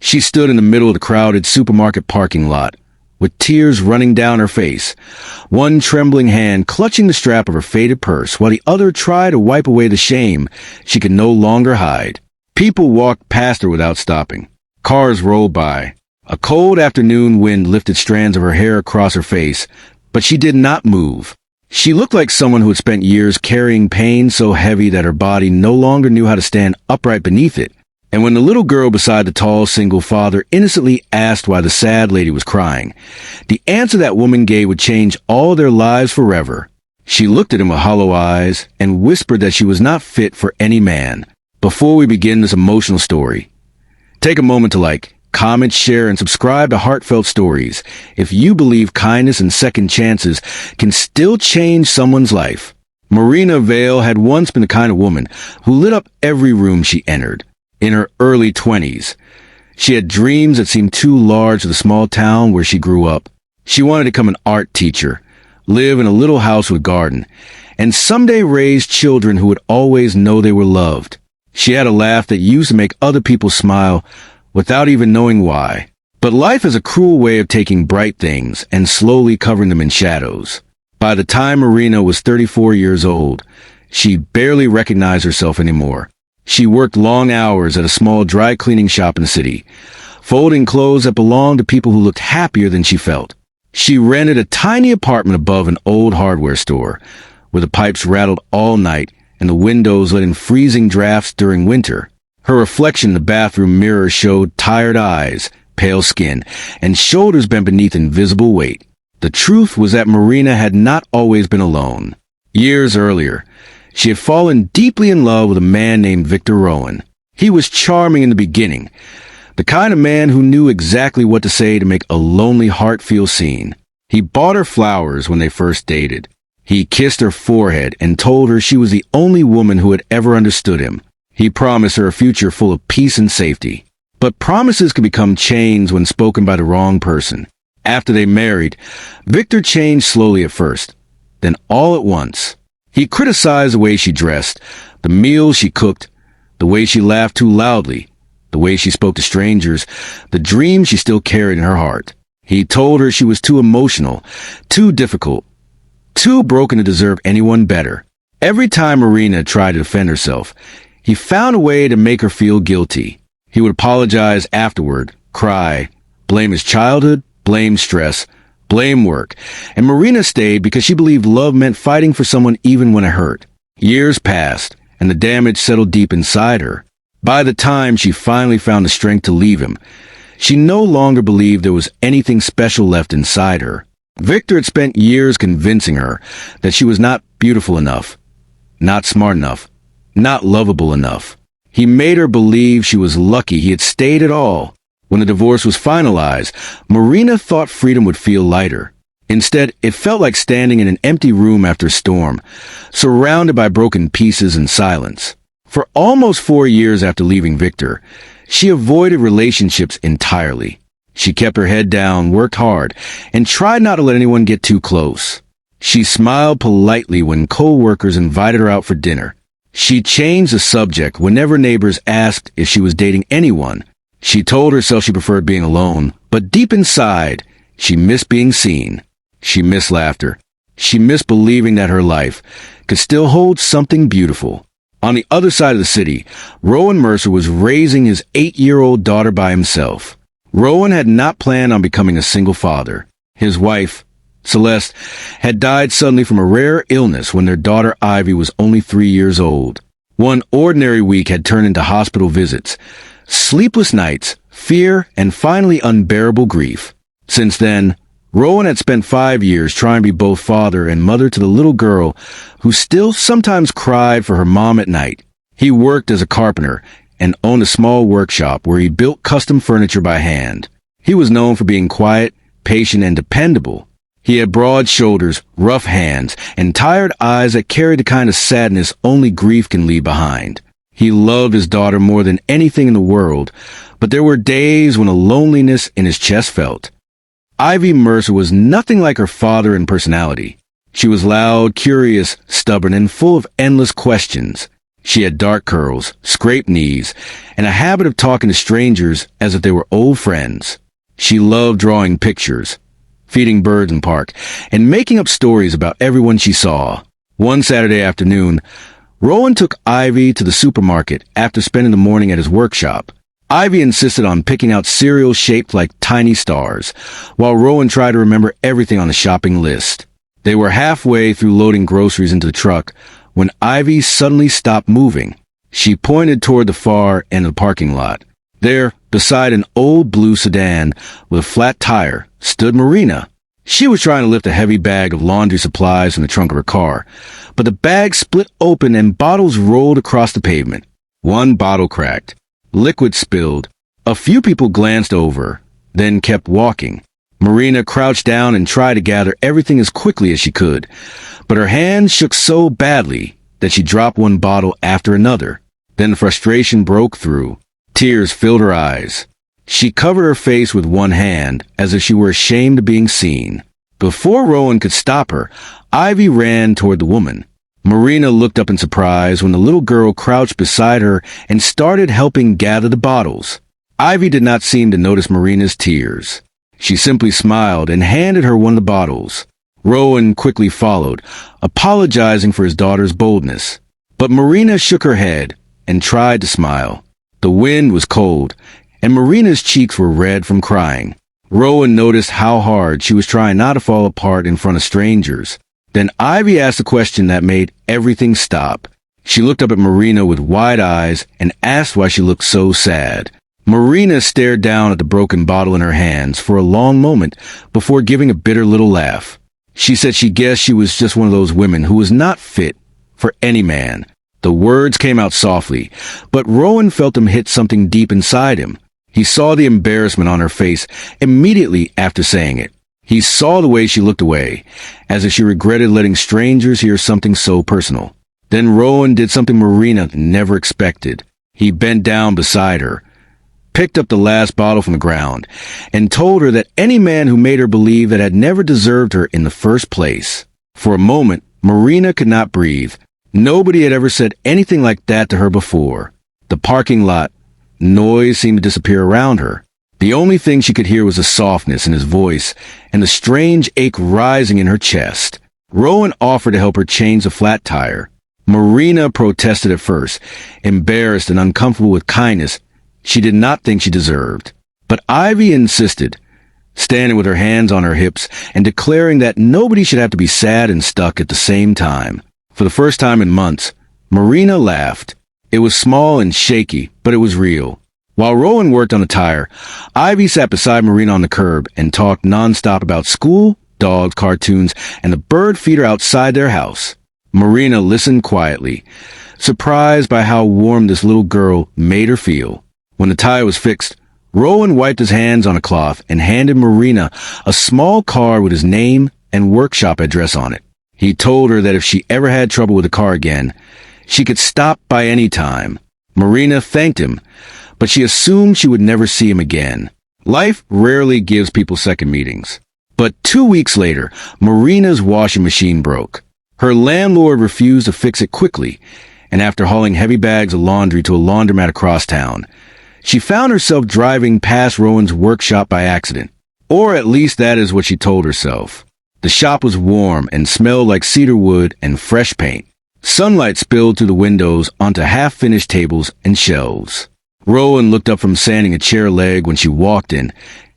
She stood in the middle of the crowded supermarket parking lot, with tears running down her face, one trembling hand clutching the strap of her faded purse while the other tried to wipe away the shame she could no longer hide. People walked past her without stopping. Cars rolled by. A cold afternoon wind lifted strands of her hair across her face, but she did not move. She looked like someone who had spent years carrying pain so heavy that her body no longer knew how to stand upright beneath it. And when the little girl beside the tall single father innocently asked why the sad lady was crying, the answer that woman gave would change all their lives forever. She looked at him with hollow eyes and whispered that she was not fit for any man. Before we begin this emotional story, take a moment to comment, share, and subscribe to Heartfelt Stories if you believe kindness and second chances can still change someone's life. Marina Vale had once been the kind of woman who lit up every room she entered. In her early 20s, she had dreams that seemed too large for the small town where she grew up. She wanted to become an art teacher, live in a little house with a garden, and someday raise children who would always know they were loved. She had a laugh that used to make other people smile without even knowing why. But life is a cruel way of taking bright things and slowly covering them in shadows. By the time Marina was 34 years old, she barely recognized herself anymore. She worked long hours at a small dry cleaning shop in the city, folding clothes that belonged to people who looked happier than she felt. She rented a tiny apartment above an old hardware store, where the pipes rattled all night and the windows let in freezing drafts during winter. Her reflection in the bathroom mirror showed tired eyes, pale skin, and shoulders bent beneath invisible weight. The truth was that Marina had not always been alone. Years earlier, she had fallen deeply in love with a man named Victor Rowan. He was charming in the beginning, the kind of man who knew exactly what to say to make a lonely heart feel seen. He bought her flowers when they first dated. He kissed her forehead and told her she was the only woman who had ever understood him. He promised her a future full of peace and safety. But promises could become chains when spoken by the wrong person. After they married, Victor changed slowly at first, then all at once. He criticized the way she dressed, the meals she cooked, the way she laughed too loudly, the way she spoke to strangers, the dreams she still carried in her heart. He told her she was too emotional, too difficult, too broken to deserve anyone better. Every time Marina tried to defend herself, he found a way to make her feel guilty. He would apologize afterward, cry, blame his childhood, blame stress, blame work, and Marina stayed because she believed love meant fighting for someone even when it hurt. Years passed, and the damage settled deep inside her. By the time she finally found the strength to leave him, she no longer believed there was anything special left inside her. Victor had spent years convincing her that she was not beautiful enough, not smart enough, not lovable enough. He made her believe she was lucky he had stayed at all. When the divorce was finalized, Marina thought freedom would feel lighter. Instead, it felt like standing in an empty room after a storm, surrounded by broken pieces and silence. For almost 4 years after leaving Victor, she avoided relationships entirely. She kept her head down, worked hard, and tried not to let anyone get too close. She smiled politely when co-workers invited her out for dinner. She changed the subject whenever neighbors asked if she was dating anyone. She told herself she preferred being alone, but deep inside, she missed being seen. She missed laughter. She missed believing that her life could still hold something beautiful. On the other side of the city, Rowan Mercer was raising his 8-year-old daughter by himself. Rowan had not planned on becoming a single father. His wife, Celeste, had died suddenly from a rare illness when their daughter Ivy was only 3 years old. One ordinary week had turned into hospital visits, sleepless nights, fear, and finally unbearable grief. Since then, Rowan had spent 5 years trying to be both father and mother to the little girl who still sometimes cried for her mom at night. He worked as a carpenter and owned a small workshop where he built custom furniture by hand. He was known for being quiet, patient, and dependable. He had broad shoulders, rough hands, and tired eyes that carried the kind of sadness only grief can leave behind. He loved his daughter more than anything in the world, but there were days when a loneliness in his chest felt. Ivy Mercer was nothing like her father in personality. She was loud, curious, stubborn, and full of endless questions. She had dark curls, scraped knees, and a habit of talking to strangers as if they were old friends. She loved drawing pictures, feeding birds in park, and making up stories about everyone she saw. One Saturday afternoon, Rowan took Ivy to the supermarket after spending the morning at his workshop. Ivy insisted on picking out cereals shaped like tiny stars, while Rowan tried to remember everything on the shopping list. They were halfway through loading groceries into the truck when Ivy suddenly stopped moving. She pointed toward the far end of the parking lot. There, beside an old blue sedan with a flat tire, stood Marina. She was trying to lift a heavy bag of laundry supplies from the trunk of her car, but the bag split open and bottles rolled across the pavement. One bottle cracked. Liquid spilled. A few people glanced over, then kept walking. Marina crouched down and tried to gather everything as quickly as she could, but her hands shook so badly that she dropped one bottle after another. Then frustration broke through. Tears filled her eyes. She covered her face with one hand as if she were ashamed of being seen. Before Rowan could stop her, Ivy ran toward the woman. Marina looked up in surprise when the little girl crouched beside her and started helping gather the bottles. Ivy did not seem to notice Marina's tears. She simply smiled and handed her one of the bottles. Rowan quickly followed, apologizing for his daughter's boldness. But Marina shook her head and tried to smile. The wind was cold, and Marina's cheeks were red from crying. Rowan noticed how hard she was trying not to fall apart in front of strangers. Then Ivy asked a question that made everything stop. She looked up at Marina with wide eyes and asked why she looked so sad. Marina stared down at the broken bottle in her hands for a long moment before giving a bitter little laugh. She said she guessed she was just one of those women who was not fit for any man. The words came out softly, but Rowan felt them hit something deep inside him. He saw the embarrassment on her face immediately after saying it. He saw the way she looked away, as if she regretted letting strangers hear something so personal. Then Rowan did something Marina never expected. He bent down beside her, picked up the last bottle from the ground, and told her that any man who made her believe that had never deserved her in the first place. For a moment, Marina could not breathe. Nobody had ever said anything like that to her before. The parking lot, noise seemed to disappear around her. The only thing she could hear was the softness in his voice and the strange ache rising in her chest. Rowan offered to help her change the flat tire. Marina protested at first, embarrassed and uncomfortable with kindness she did not think she deserved. But Ivy insisted, standing with her hands on her hips and declaring that nobody should have to be sad and stuck at the same time. For the first time in months, Marina laughed. It was small and shaky, but it was real. While Rowan worked on the tire, Ivy sat beside Marina on the curb and talked nonstop about school, dogs, cartoons, and the bird feeder outside their house. Marina listened quietly, surprised by how warm this little girl made her feel. When the tire was fixed, Rowan wiped his hands on a cloth and handed Marina a small card with his name and workshop address on it. He told her that if she ever had trouble with the car again, she could stop by any time. Marina thanked him, but she assumed she would never see him again. Life rarely gives people second meetings. But 2 weeks later, Marina's washing machine broke. Her landlord refused to fix it quickly, and after hauling heavy bags of laundry to a laundromat across town, she found herself driving past Rowan's workshop by accident. Or at least that is what she told herself. The shop was warm and smelled like cedar wood and fresh paint. Sunlight spilled through the windows onto half-finished tables and shelves. Rowan looked up from sanding a chair leg when she walked in,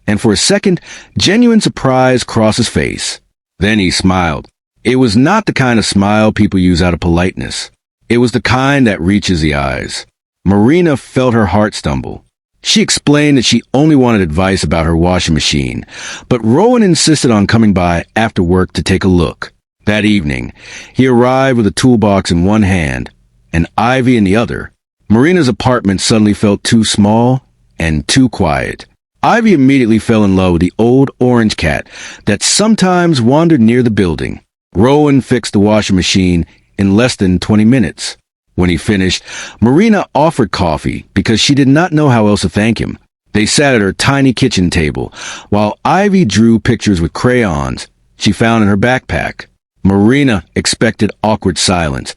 and for a second, genuine surprise crossed his face. Then he smiled. It was not the kind of smile people use out of politeness. It was the kind that reaches the eyes. Marina felt her heart stumble. She explained that she only wanted advice about her washing machine, but Rowan insisted on coming by after work to take a look. That evening, he arrived with a toolbox in one hand and Ivy in the other. Marina's apartment suddenly felt too small and too quiet. Ivy immediately fell in love with the old orange cat that sometimes wandered near the building. Rowan fixed the washing machine in less than 20 minutes. When he finished, Marina offered coffee because she did not know how else to thank him. They sat at her tiny kitchen table, while Ivy drew pictures with crayons she found in her backpack. Marina expected awkward silence,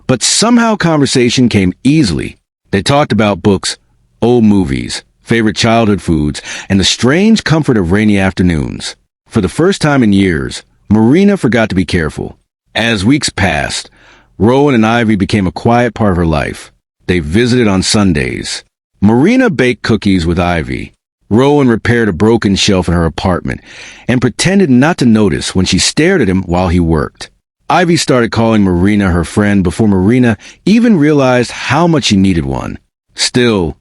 But somehow conversation came easily. They talked about books, old movies, favorite childhood foods, and the strange comfort of rainy afternoons. For the first time in years, Marina forgot to be careful. As weeks passed, Rowan and Ivy became a quiet part of her life. They visited on Sundays. Marina baked cookies with Ivy. Rowan repaired a broken shelf in her apartment and pretended not to notice when she stared at him while he worked. Ivy started calling Marina her friend before Marina even realized how much she needed one. Still,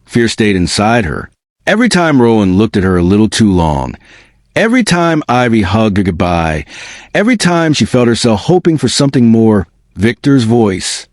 fear stayed inside her. Every time Rowan looked at her a little too long, every time Ivy hugged her goodbye, every time she felt herself hoping for something more, Victor's voice